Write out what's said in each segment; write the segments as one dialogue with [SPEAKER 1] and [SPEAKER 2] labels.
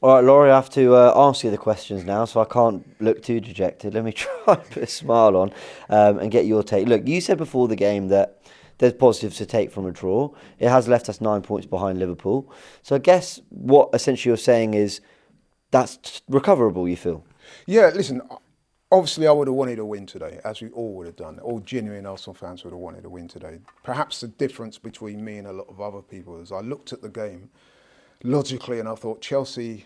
[SPEAKER 1] All right, Laurie, I have to ask you the questions now, so I can't look too dejected. Let me try and put a smile on and get your take. Look, you said before the game that there's positives to take from a draw. It has left us 9 points behind Liverpool. So I guess what essentially you're saying is that's recoverable, you feel?
[SPEAKER 2] Yeah, listen, obviously I would have wanted a win today, as we all would have done. All genuine Arsenal fans would have wanted a win today. Perhaps the difference between me and a lot of other people is I looked at the game logically and I thought Chelsea,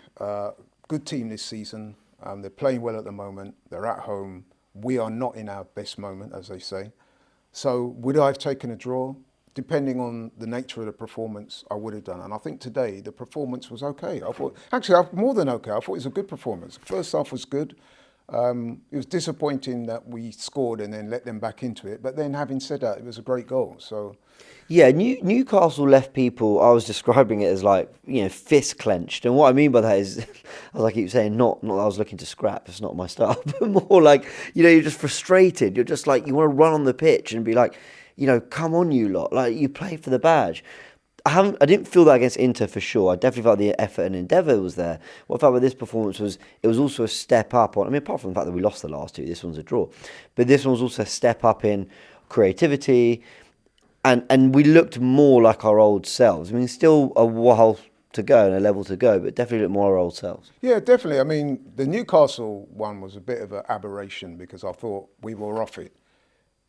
[SPEAKER 2] good team this season. They're playing well at the moment. They're at home. We are not in our best moment, as they say. So would I have taken a draw? Depending on the nature of the performance, I would have done. And I think today the performance was okay. I thought, actually, more than okay. I thought it was a good performance. First half was good. It was disappointing that we scored and then let them back into it. But then, having said that, it was a great goal. So,
[SPEAKER 1] Yeah, Newcastle left people. I was describing it as like fist clenched, and what I mean by that is, as I keep saying, not that I was looking to scrap. It's not my style, but more like you're just frustrated. You're just like you want to run on the pitch and be like, come on, you lot, like you play for the badge. I didn't feel that against Inter for sure. I definitely felt the effort and endeavour was there. What I felt with this performance was it was also a step up on. I mean, apart from the fact that we lost the last two, this one's a draw, but this one was also a step up in creativity. And we looked more like our old selves. I mean, still a while to go and a level to go, but definitely looked more our old selves.
[SPEAKER 2] yeah, definitely. I mean, the Newcastle one was a bit of an aberration because I thought we were off it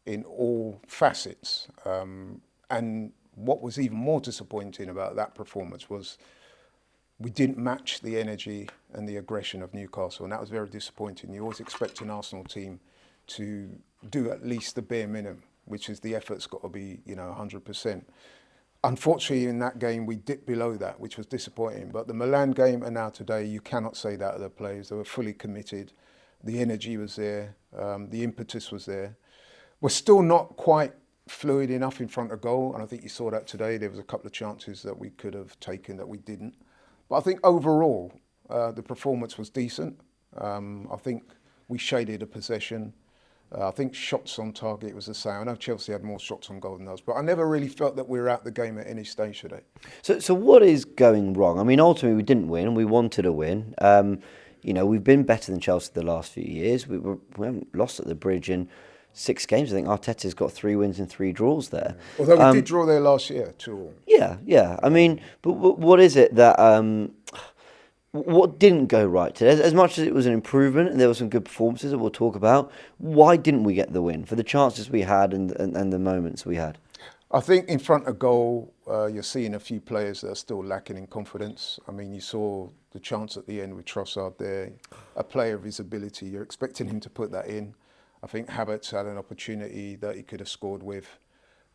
[SPEAKER 2] in all facets. And what was even more disappointing about that performance was we didn't match the energy and the aggression of Newcastle, and that was very disappointing. You always expect an Arsenal team to do at least the bare minimum, which is the effort's got to be 100%. Unfortunately, in that game, we dipped below that, which was disappointing. But the Milan game and now today, you cannot say that of the players. They were fully committed. The energy was there. The impetus was there. We're still not quite fluid enough in front of goal, and I think you saw that today. There was a couple of chances that we could have taken that we didn't. But I think overall, the performance was decent. I think we shaded a possession. I think shots on target was the same. I know Chelsea had more shots on goal than us, but I never really felt that we were out the game at any stage today.
[SPEAKER 1] So what is going wrong? I mean, ultimately we didn't win. We wanted to win. We've been better than Chelsea the last few years. We haven't lost at the Bridge in 6 games. I think Arteta's got 3 wins and 3 draws there.
[SPEAKER 2] Although we did draw there last year, 2-2.
[SPEAKER 1] Yeah. I mean, but what is it that what didn't go right today? As much as it was an improvement and there were some good performances that we'll talk about, why didn't we get the win for the chances we had and the moments we had?
[SPEAKER 2] I think in front of goal, you're seeing a few players that are still lacking in confidence. I mean, you saw the chance at the end with Trossard there, a player of his ability. You're expecting him to put that in. I think Havertz had an opportunity that he could have scored with.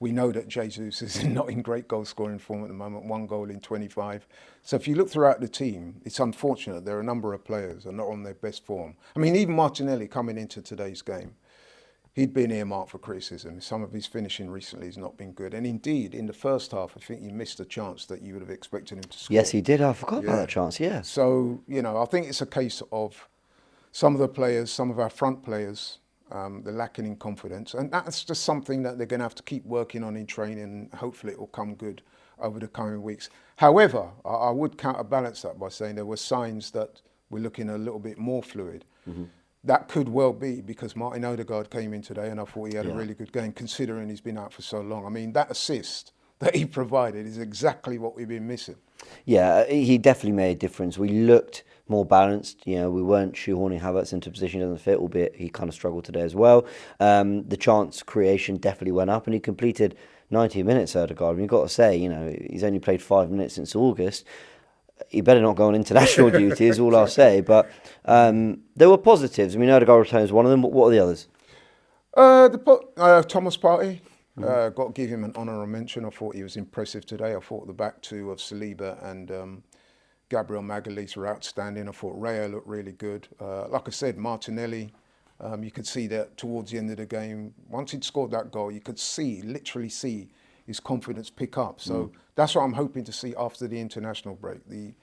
[SPEAKER 2] We know that Jesus is not in great goal scoring form at the moment, 1 goal in 25. So if you look throughout the team, it's unfortunate there are a number of players that are not on their best form. I mean, even Martinelli coming into today's game, he'd been earmarked for criticism. Some of his finishing recently has not been good. And indeed, in the first half, I think he missed a chance that you would have expected him to score.
[SPEAKER 1] Yes, he did. I forgot about that chance, yeah.
[SPEAKER 2] So, I think it's a case of some of the players, some of our front players, they're lacking in confidence. And that's just something that they're going to have to keep working on in training, and hopefully it will come good over the coming weeks. However, I would counterbalance that by saying there were signs that we're looking a little bit more fluid. Mm-hmm. That could well be because Martin Odegaard came in today and I thought he had a really good game considering he's been out for so long. I mean, that assist that he provided is exactly what we've been missing.
[SPEAKER 1] Yeah, he definitely made a difference. We looked more balanced. We weren't shoehorning Havertz into a position he doesn't fit, albeit he kind of struggled today as well. The chance creation definitely went up, and he completed 90 minutes, Odegaard. And you've got to say, he's only played 5 minutes since August. He better not go on international duty, is all I'll say. But there were positives. I mean, Odegaard returns one of them. What are the others?
[SPEAKER 2] Thomas Partey. Got to give him an honourable mention. I thought he was impressive today. I thought the back two of Saliba and Gabriel Magalhaes were outstanding. I thought Raya looked really good. Like I said, Martinelli, you could see that towards the end of the game, once he'd scored that goal, you could literally see his confidence pick up. So that's what I'm hoping to see after the international break. The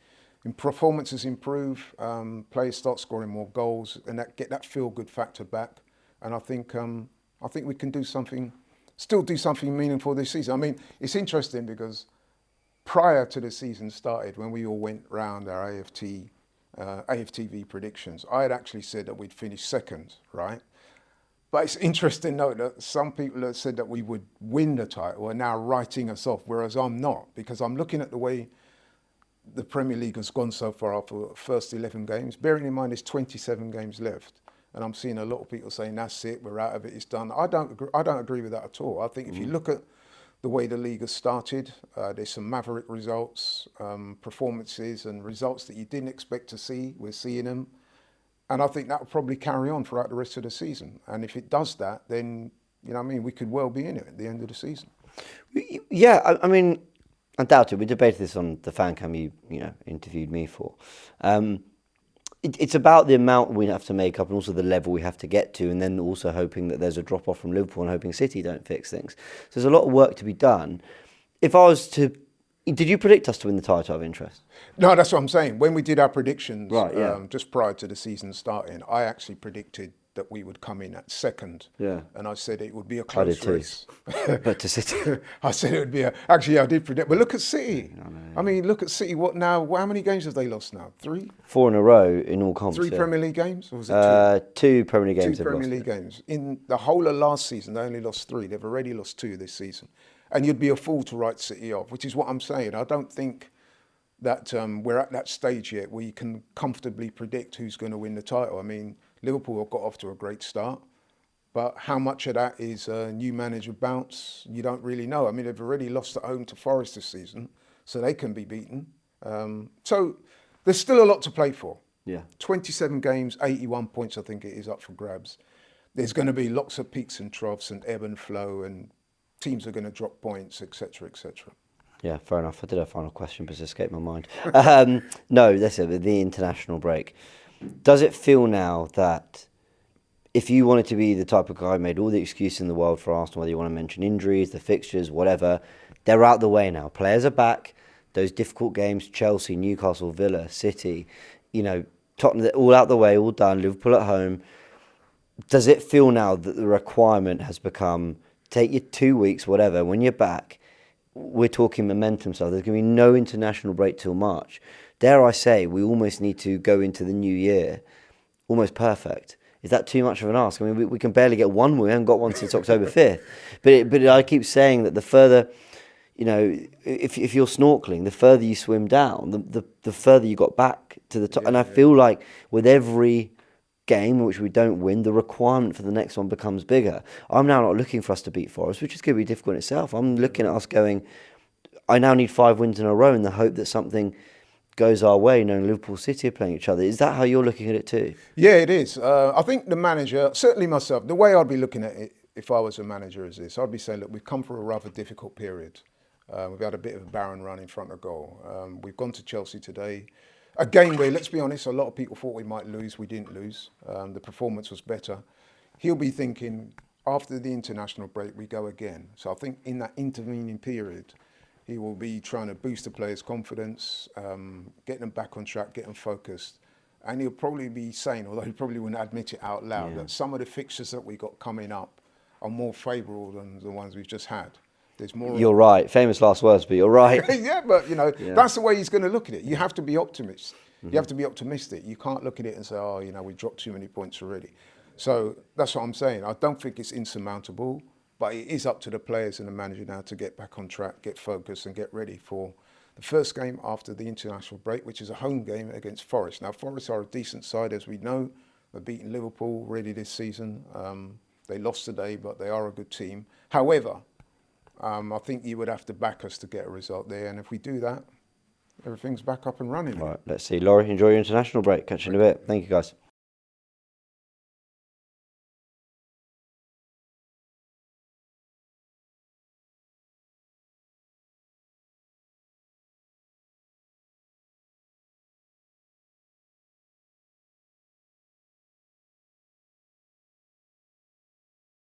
[SPEAKER 2] performances improve, players start scoring more goals, and get that feel-good factor back. And I think we can still do something meaningful this season. I mean, it's interesting because prior to the season started, when we all went round our AFTV predictions, I had actually said that we'd finish second, right? But it's interesting to note that some people that said that we would win the title are now writing us off, whereas I'm not, because I'm looking at the way the Premier League has gone so far after the first 11 games, bearing in mind there's 27 games left. And I'm seeing a lot of people saying, that's it, we're out of it, it's done. I don't agree with that at all. I think if you look at the way the league has started, there's some maverick results, performances and results that you didn't expect to see. We're seeing them. And I think that will probably carry on throughout the rest of the season. And if it does that, then, you know what I mean, we could well be in it at the end of the season.
[SPEAKER 1] Yeah, I mean, undoubtedly, we debated this on the fan cam you interviewed me for. It's about the amount we have to make up and also the level we have to get to, and then also hoping that there's a drop-off from Liverpool and hoping City don't fix things. So there's a lot of work to be done. If I was to... Did you predict us to win the title of interest?
[SPEAKER 2] No, that's what I'm saying. When we did our predictions,
[SPEAKER 1] right, yeah.
[SPEAKER 2] Just prior to the season starting, I actually predicted that we would come in at second.
[SPEAKER 1] Yeah.
[SPEAKER 2] And I said it would be a close race.
[SPEAKER 1] But to City.
[SPEAKER 2] I said it would be actually, I did predict. But look at City. I mean, look at City. What now? How many games have they lost now? 3?
[SPEAKER 1] 4 in a row in all comps.
[SPEAKER 2] 3 Premier League games? Or was it
[SPEAKER 1] 2 Premier League games.
[SPEAKER 2] 2 Premier League games. In the whole of last season, they only lost 3. They've already lost 2 this season. And you'd be a fool to write City off, which is what I'm saying. I don't think that we're at that stage yet where you can comfortably predict who's going to win the title. I mean, Liverpool have got off to a great start, but how much of that is a new manager bounce, you don't really know. I mean, they've already lost at home to Forest this season, so they can be beaten. So there's still a lot to play for.
[SPEAKER 1] Yeah.
[SPEAKER 2] 27 games, 81 points, I think it is up for grabs. There's going to be lots of peaks and troughs and ebb and flow, and teams are going to drop points, etc., etc.
[SPEAKER 1] Yeah, fair enough. I did have a final question, but it's escaped my mind. No, that's it, the international break. Does it feel now that if you wanted to be the type of guy who made all the excuses in the world for Arsenal, whether you want to mention injuries, the fixtures, whatever, they're out the way now. Players are back. Those difficult games, Chelsea, Newcastle, Villa, City, Tottenham, all out the way, all done, Liverpool at home. Does it feel now that the requirement has become, take your 2 weeks, whatever, when you're back, we're talking momentum stuff. There's going to be no international break till March. Dare I say, we almost need to go into the new year almost perfect. Is that too much of an ask? I mean, we can barely get one. We haven't got one since October 5th. But I keep saying that the further, if you're snorkeling, the further you swim down, the further you got back to the top. Yeah, and I feel like with every game in which we don't win, the requirement for the next one becomes bigger. I'm now not looking for us to beat Forest, which is going to be difficult in itself. I'm looking at us going, I now need 5 wins in a row in the hope that something goes our way, knowing Liverpool City are playing each other. Is that how you're looking at it too?
[SPEAKER 2] Yeah, it is. I think the manager, certainly myself, the way I'd be looking at it if I was a manager is this. I'd be saying, look, we've come through a rather difficult period. We've had a bit of a barren run in front of goal. We've gone to Chelsea today. A game where, let's be honest, a lot of people thought we might lose. We didn't lose. The performance was better. He'll be thinking, after the international break, we go again. So I think in that intervening period, he will be trying to boost the players' confidence, get them back on track, get them focused. And he'll probably be saying, although he probably wouldn't admit it out loud, that some of the fixtures that we got coming up are more favourable than the ones we've just had. There's more.
[SPEAKER 1] You're right. Famous last words, but you're right.
[SPEAKER 2] Yeah, but that's the way he's going to look at it. You have to be optimist. You have to be optimistic. You can't look at it and say, we dropped too many points already. So that's what I'm saying. I don't think it's insurmountable, but it is up to the players and the manager now to get back on track, get focused and get ready for the first game after the international break, which is a home game against Forest. Now, Forest are a decent side, as we know. They've beaten Liverpool already this season. They lost today, but they are a good team. However, I think you would have to back us to get a result there. And if we do that, everything's back up and running.
[SPEAKER 1] Right, let's see. Laurie, enjoy your international break. Catch you in a bit. Thank you, guys.